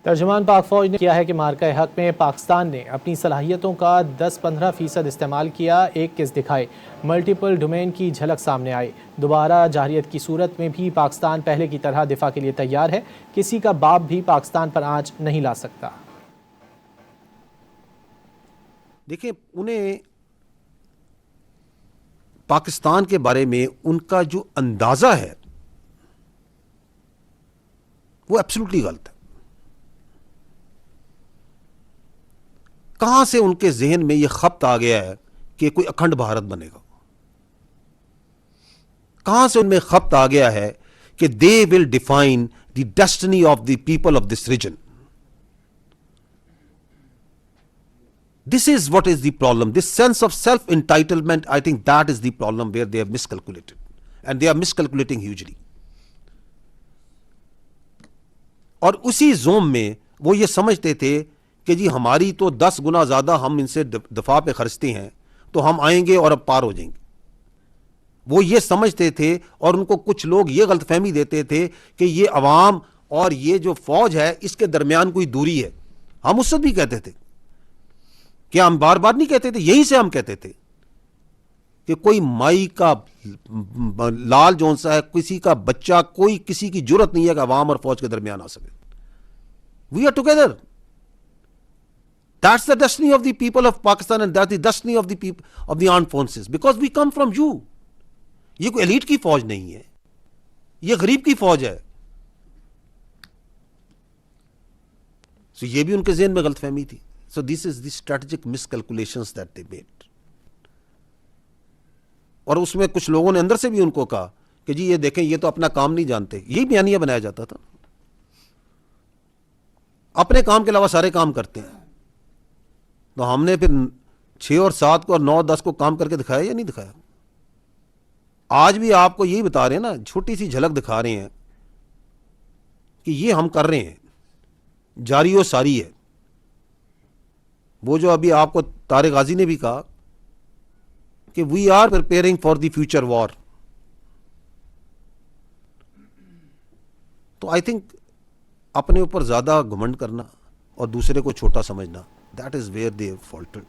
ترجمان پاک فوج نے کیا ہے کہ مارکہ حق میں پاکستان نے اپنی صلاحیتوں کا 10-15% استعمال کیا، ایک کس دکھائے، ملٹیپل ڈومین کی جھلک سامنے آئی۔ دوبارہ جارحیت کی صورت میں بھی پاکستان پہلے کی طرح دفاع کے لیے تیار ہے، کسی کا باپ بھی پاکستان پر آنچ نہیں لا سکتا۔ دیکھیں، انہیں پاکستان کے بارے میں ان کا جو اندازہ ہے وہ ایبسولوٹلی غلط ہے۔ کہاں سے ان کے ذہن میں یہ خبط آ گیا ہے کہ کوئی اکھنڈ بھارت بنے گا؟ کہاں سے ان میں خبط آ گیا ہے کہ they will define the destiny of the people of this region? This is what is the problem. This sense of self-entitlement, I think that is the problem where they have miscalculated. And they are miscalculating hugely. اور اسی zoom میں وہ یہ سمجھتے تھے کہ جی ہماری تو 10 گنا زیادہ ہم ان سے دفاع پہ خرچتے ہیں تو ہم آئیں گے اور اب پار ہو جائیں گے۔ وہ یہ سمجھتے تھے، اور ان کو کچھ لوگ یہ غلط فہمی دیتے تھے کہ یہ عوام اور یہ جو فوج ہے اس کے درمیان کوئی دوری ہے۔ ہم اس وقت بھی کہتے تھے، کیا ہم بار بار نہیں کہتے تھے؟ یہیں سے ہم کہتے تھے کہ کوئی مائی کا لال جون سا ہے، کسی کا بچہ، کوئی کسی کی جرت نہیں ہے کہ عوام اور فوج کے درمیان آ سکے۔ We are together, that's the destiny of the people of Pakistan and that's the destiny of the people of the armed forces, because we come from you. یہ کوئی ایلیٹ کی فوج نہیں ہے، یہ غریب کی فوج ہے۔ سو یہ بھی ان کے ذہن میں غلط فہمی تھی۔ So this is the strategic miscalculations that they made. اور اس میں کچھ لوگوں نے اندر سے بھی ان کو کہا کہ جی یہ دیکھیں یہ تو اپنا کام نہیں جانتے، یہی بیانیہ بنایا جاتا تھا، اپنے کام کے علاوہ سارے کام کرتے ہیں۔ تو ہم نے پھر 6 اور 7 کو اور 9 اور 10 کو کام کر کے دکھایا یا نہیں دکھایا؟ آج بھی آپ کو یہی بتا رہے ہیں نا، چھوٹی سی جھلک دکھا رہے ہیں کہ یہ ہم کر رہے ہیں، جاری و ساری ہے۔ وہ جو ابھی آپ کو طارق غازی نے بھی کہا کہ we are preparing for the future war, تو آئی تھنک اپنے اوپر زیادہ گھمنڈ کرنا اور دوسرے کو چھوٹا سمجھنا، دیٹ از ویئر دے فالٹرڈ۔